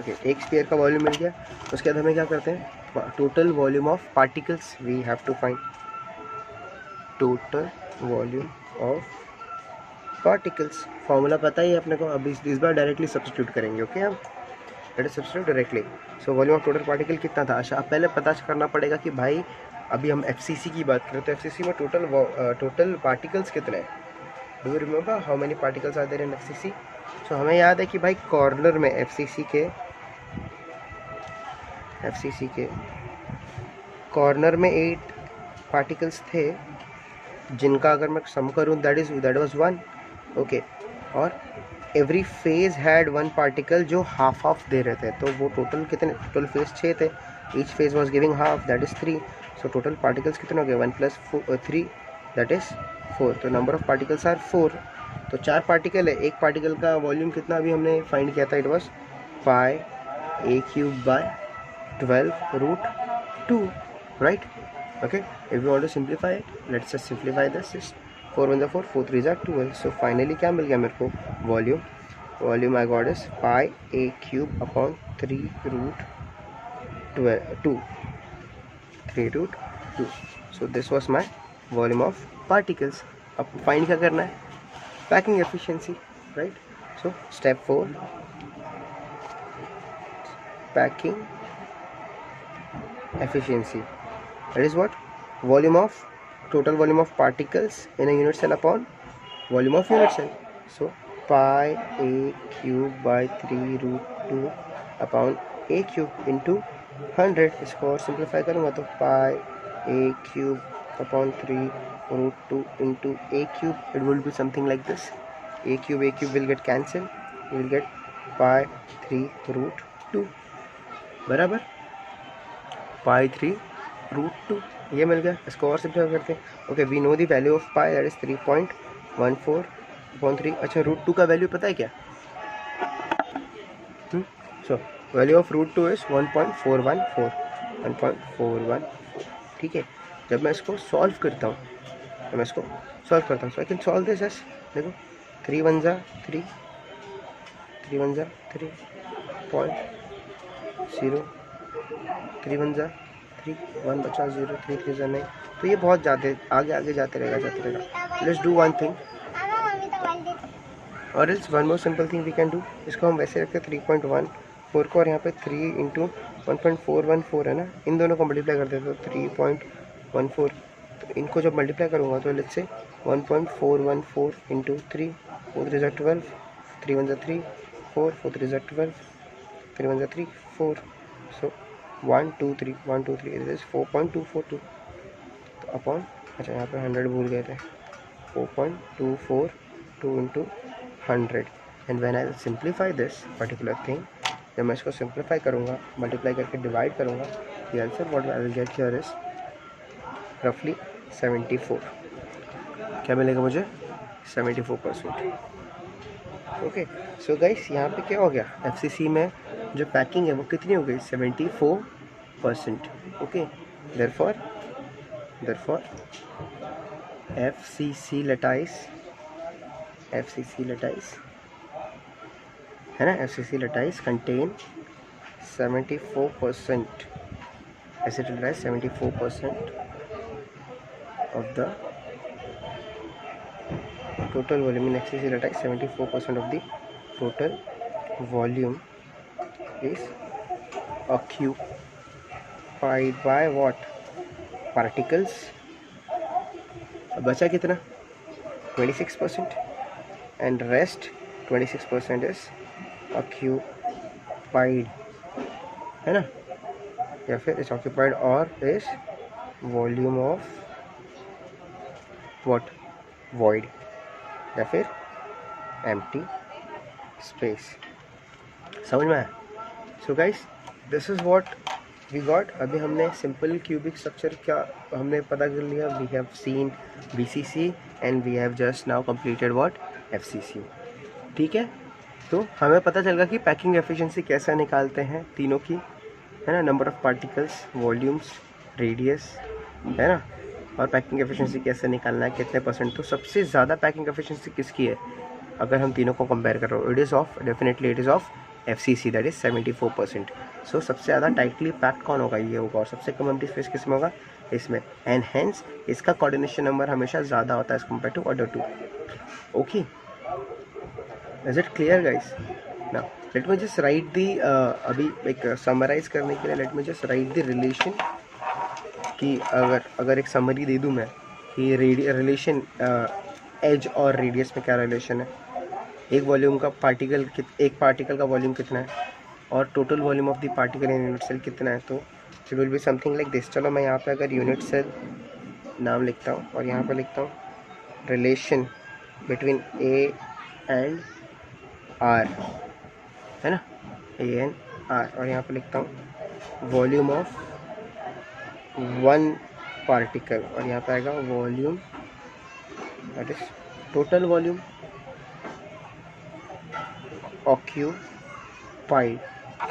okay, एक स्फीयर का वॉल्यूम मिल गया। उसके बाद हमें क्या करते हैं, total volume of particles we have to find, total volume of particles. Formula पता ही है अपने को, अभी इस बार डायरेक्टली सब्स्टिट्यूट करेंगे। ओके, हम let us substitute directly. So volume of total particle कितना था? अच्छा, अब पहले पता करना पड़ेगा कि भाई अभी हम एफसीसी की बात करें तो एफसीसी में टोटल पार्टिकल्स कितने हैं? Do you remember how many particles are there in FCC? So हमें याद है कि भाई कॉर्नर में एफसीसी के कॉर्नर में 8 पार्टिकल्स थे, जिनका अगर मैं सम करूँ दैट वाज 1। ओके, और एवरी फेज हैड 1 पार्टिकल जो हाफ दे रहे थे, तो वो टोटल कितने? टोटल फेज 6 थे, each phase was giving half, that is 3। So total particles कितने हो गए? 1 + 3 दैट इज 4। तो नंबर ऑफ पार्टिकल्स आर 4। तो 4 पार्टिकल है, एक पार्टिकल का वॉल्यूम कितना अभी हमने फाइंड किया था? It was πa³/12√2, right? Okay, if you want to simplify it, let's just simplify this. 4 × 1 = 4, 4 × 3 = 12। So finally क्या मिल गया मेरे को? Volume I got is πa³/3√2। So this was my volume of particles. अब फाइंड क्या करना है? Packing efficiency, right? So step 4, packing efficiency, that is what? Total volume of particles in a unit cell upon volume of unit cell. So πa³/3√2 upon a³ into 100। इसको और simplify करूँगा तो πa³/3√2 into a³, it will be something like this. a³ will get cancelled, you will get π3√2 बराबर π3√2, ये मिल गया। इसको और simplify करते हैं। Okay, we know the value of pi, that is 3.14/3। अच्छा, √2 का वैल्यू पता है क्या? So value of √2 is 1.414। ठीक है, जब मैं इसको सॉल्व करता हूँ so I can solve this as, देखो 3 × 1 = 3, 3 × 1 = 3.0, 3 × 1 = 3, 1 बचा 0, 3 × 3 = 9। तो ये बहुत ज़्यादा आगे जाते रहेगा। लेट्स डू वन थिंग, और it's one more simple thing we can do. इसको हम वैसे रखते हैं 3.14 को, और यहाँ पे 3 × 1.414 है ना, इन दोनों को मल्टीप्लाई कर देते, तो 3.14। तो इनको जब मल्टीप्लाई करूँगा तो लेट्स से 1.414 × 3, 4 × 3 = 12, 3 × 1 = 3, 4, 4 × 3 = 12, 3 × 1 = 3, 4। So 1 2 3 1 2 3 is 4.242। तो अपॉन, अच्छा यहाँ पे 100 भूल गए थे, 4.242 × 100। And when I will simplify this particular thing, जब मैं इसको सिंप्लीफाई करूँगा, मल्टीप्लाई करके डिवाइड करूँगा, the answer what I will get here is रफली 74। क्या मिलेगा मुझे? 74%। ओके, सो गाइस यहाँ पे क्या हो गया? एफसीसी में जो पैकिंग है वो कितनी हो गई? 74%। ओके, देयरफॉर एफसीसी लैटिस है ना, FCC lattice contain 74%, acid lattice 74% of the total volume in FCC latize. 74% of the total volume is occupied by what? Particles. बचा कितना? 26%, and rest 26% is occupied, है ना, या फिर is occupied और is volume of what? void, या फिर empty space। समझ में आया? So guys, this is what we got. अभी हमने सिंपल क्यूबिक स्ट्रक्चर क्या हमने पता कर लिया। We have seen BCC and we have just now completed what? FCC. ठीक है, तो हमें पता चल गया कि पैकिंग एफिशिएंसी कैसे निकालते हैं तीनों की, है ना, number of particles, volumes, radius, है ना, और पैकिंग एफिशिएंसी कैसे निकालना है, कितने %। तो सबसे ज़्यादा पैकिंग एफिशिएंसी किसकी है अगर हम तीनों को कंपेयर कर रहे हो? It is of FCC, that is 74%। सो सबसे ज़्यादा टाइटली पैक्ड कौन होगा? ये होगा। और सबसे कम एम्प्टी स्पेस किस में होगा? इसमें। एंड हेंस इसका कोऑर्डिनेशन नंबर हमेशा ज़्यादा होता है as compare to other two. Okay, is it clear guys? Now let me just write the, अभी एक समराइज करने के लिए let me just write the relation, कि अगर एक समरी दे दूं मैं कि रिलेशन एज और रेडियस में क्या रिलेशन है, एक वॉल्यूम का पार्टिकल, एक पार्टिकल का वॉल्यूम कितना है और total volume of the particle in unit cell कितना है, तो it will be something like this. चलो मैं यहाँ पे अगर यूनिट सेल नाम लिखता हूँ और यहाँ पे लिखता हूँ relation between A and R, है ना, ए एंड आर, और यहाँ पे लिखता हूँ वॉल्यूम ऑफ वन पार्टिकल, और यहाँ पे आएगा volume that is total volume occupied.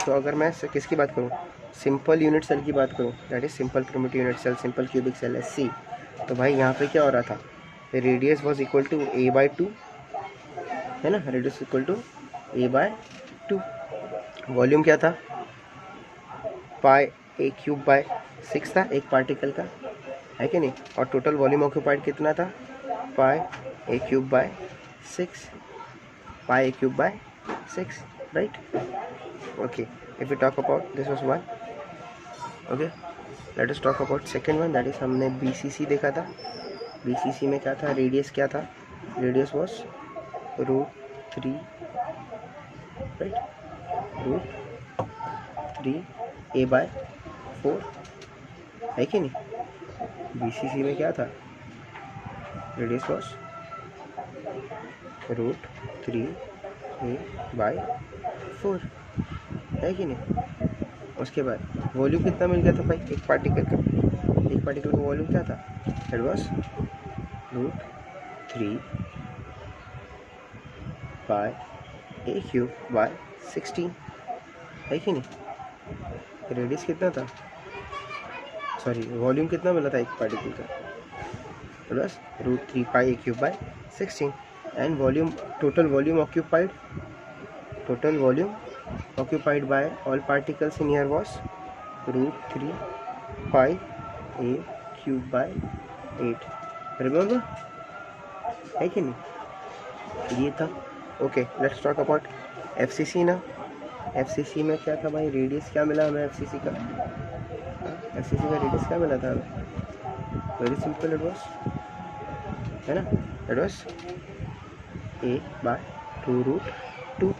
तो अगर मैं किसकी बात करूँ, सिंपल यूनिट सेल की बात करूँ, that is simple primitive unit cell, simple cubic cell है सी, तो भाई यहाँ पे क्या हो रहा था, radius was equal to a/2, है ना, radius equal to a/2, volume क्या था, पाई a³/6 था एक पार्टिकल का, है कि नहीं, और टोटल वॉल्यूम ऑक्यूपाइड कितना था, पाई a³/6, pi a³/6, right. Okay, if you talk about this was one, okay, let us talk about second one, that is हमने BCC देखा था। BCC में क्या था, रेडियस क्या था, रेडियस वॉज √3, राइट, √3 a/4, है कि नहीं। BCC में क्या था, रेडियस वॉज √3 a/4, है कि नहीं। उसके बाद वॉल्यूम कितना मिल गया था भाई, एक पार्टिकल का वॉल्यूम क्या था, इट वॉज √3 a³/16, है कि नहीं। रेडियस कितना था, सॉरी वॉल्यूम कितना मिला था एक पार्टिकल का, it was √3 a³/16, and volume, total volume occupied by all particles in here was √3 a³/8, remember, है कि नहीं, ये था। Okay, let's talk about FCC ना। FCC में क्या था भाई, रेडियस क्या मिला हमें, FCC का रेडियस क्या मिला था हमें, वेरी सिंपल, इट वॉज, है ना, इट वॉज a/2√2,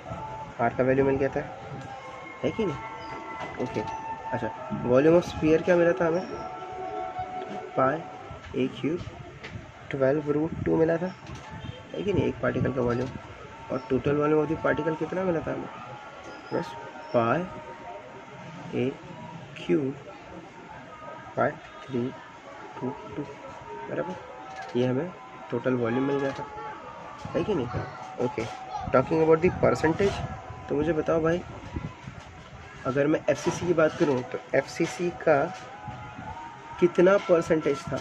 आर का वैल्यू मिल गया था, है कि नहीं। ओके, अच्छा, वॉल्यूम ऑफ स्फीयर क्या मिला था हमें, पाई a³ 12√2 मिला था, है कि नहीं, एक पार्टिकल का वॉल्यूम, और total volume of the particle कितना मिला था हमें, बस पाई a³/322, बराबर, ये हमें टोटल वॉल्यूम मिल गया था, है कि नहीं। Okay, talking about the percentage, तो मुझे बताओ भाई, अगर मैं FCC की बात करूं तो FCC का कितना परसेंटेज था,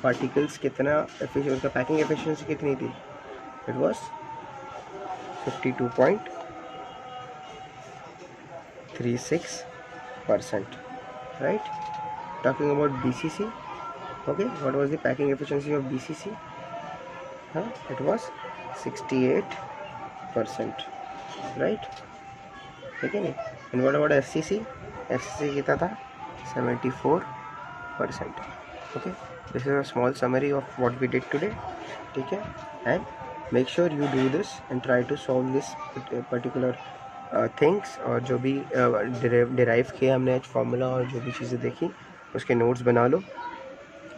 पार्टिकल्स कितना एफिशिएंट, उसका पैकिंग एफिशिएंसी कितनी थी, it was 52.36%, right. Talking about BCC, okay, what was the packing efficiency of BCC, हाँ, इट वाज 68%, राइट, ठीक है नहीं। एंड व्हाट अबाउट FCC कितना था, 74%, okay. This is a small summary of what we did today, ठीक है, and make sure you do this and try to solve this particular things, और जो भी डिराइव किया हमने आज फार्मूला और जो भी चीज़ें देखी उसके नोट्स बना लो,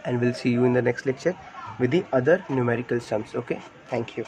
and will see you in the next lecture with the other numerical sums. Okay, thank you.